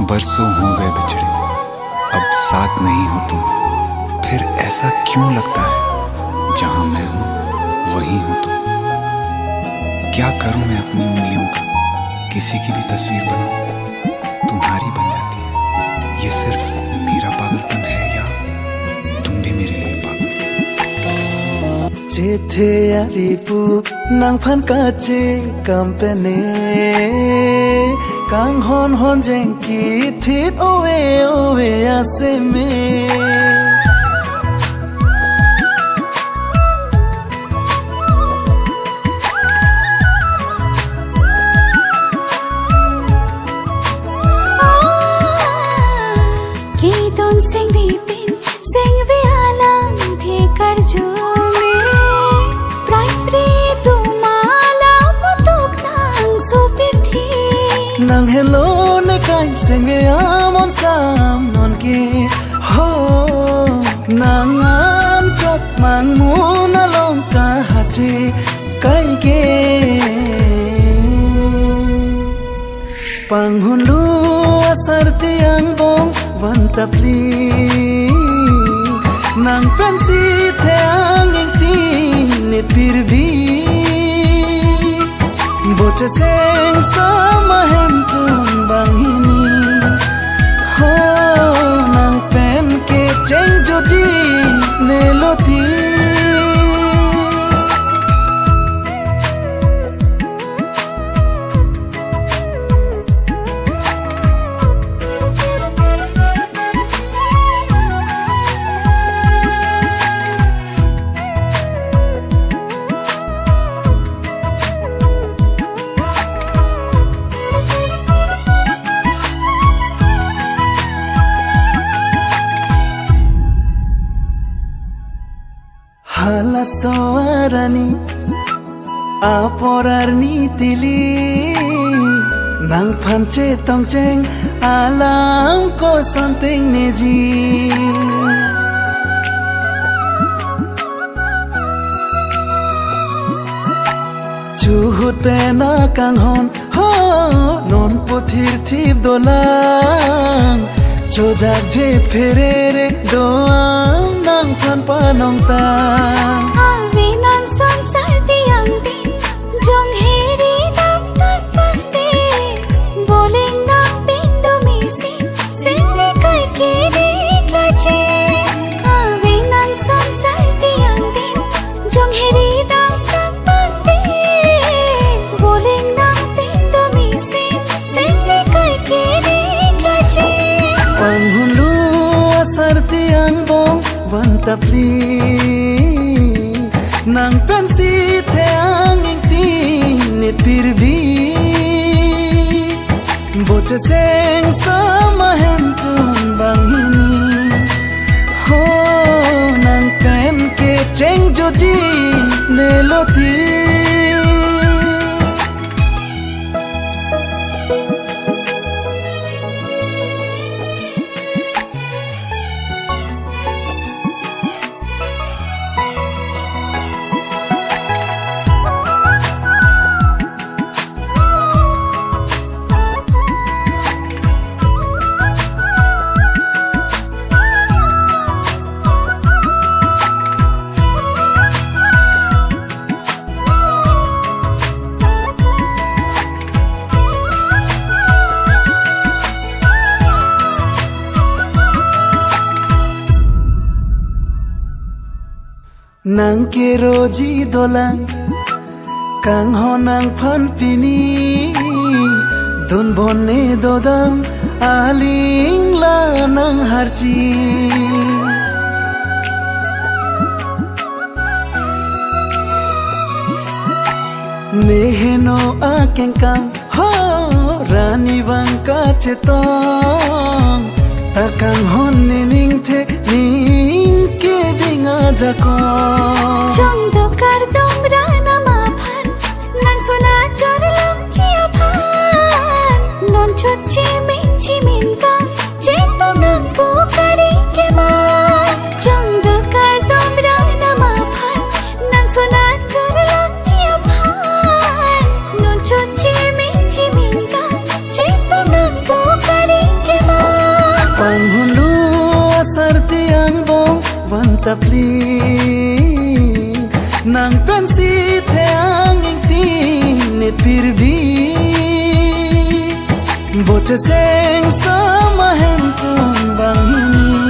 बरसों हो गए बिछड़े, अब साथ नहीं हो तुम। फिर ऐसा क्यों लगता है, जहां मैं हूं वहीं हो तुम। क्या करूं मैं अपनी उंगलियों का, किसी की भी तस्वीर बनाऊं, तुम्हारी बन जाती है। ये सिर्फ मेरा पागलपन है या तुम भी मेरे लिए पागल? Cete aripu nang phan kache kampene kang hon hon jeng ki thit owe owe ase me ki don sing vi pin sing vi alam the kar jo nang hello ne kai senge amon sam non ki ho nang an chok mang mu na long ka hachi kai ke pang hundu asar tiang bong van tapli nang pensi the ang tin ne pirbi boche seng sama hem tun bangini ho nang pen ke cheng joji neloti hala soarani aporarni tili nang phanche tongcheng alam ko santeng neji chuhut pena kang hon ho non pothir thip dolang chojak je pherere doang nang phan panong ta ave nang sansar tiang din jong heri dam tak pande boling nang bindu misi senge kai ke diklache ave nang sansar tiang din jong heri dam tak pande boling nang bindu misi senge kai ke diklache panghundu asar tiang bong van tapli nang pensi the ang tin ne pirbi boche seng sama hem tun bangini ho nang pen ke cheng joji neloti nang ke roji dolang kang honang phan pini don bonne dodam aling la nang harchi meheno akeng kam ho rani wang ka chetong takang honne ning the ning ke dinga jako jong do kar dom rana ma phan nang sona chor lam chia phan non chochi min ka chen to nang po kari ke ma jong do kar dom rana ma phan nang sona chor lam chia phan non chochi min pantapli nang pensi the ang ting ne pirbi boche seng sama hem tum bang hini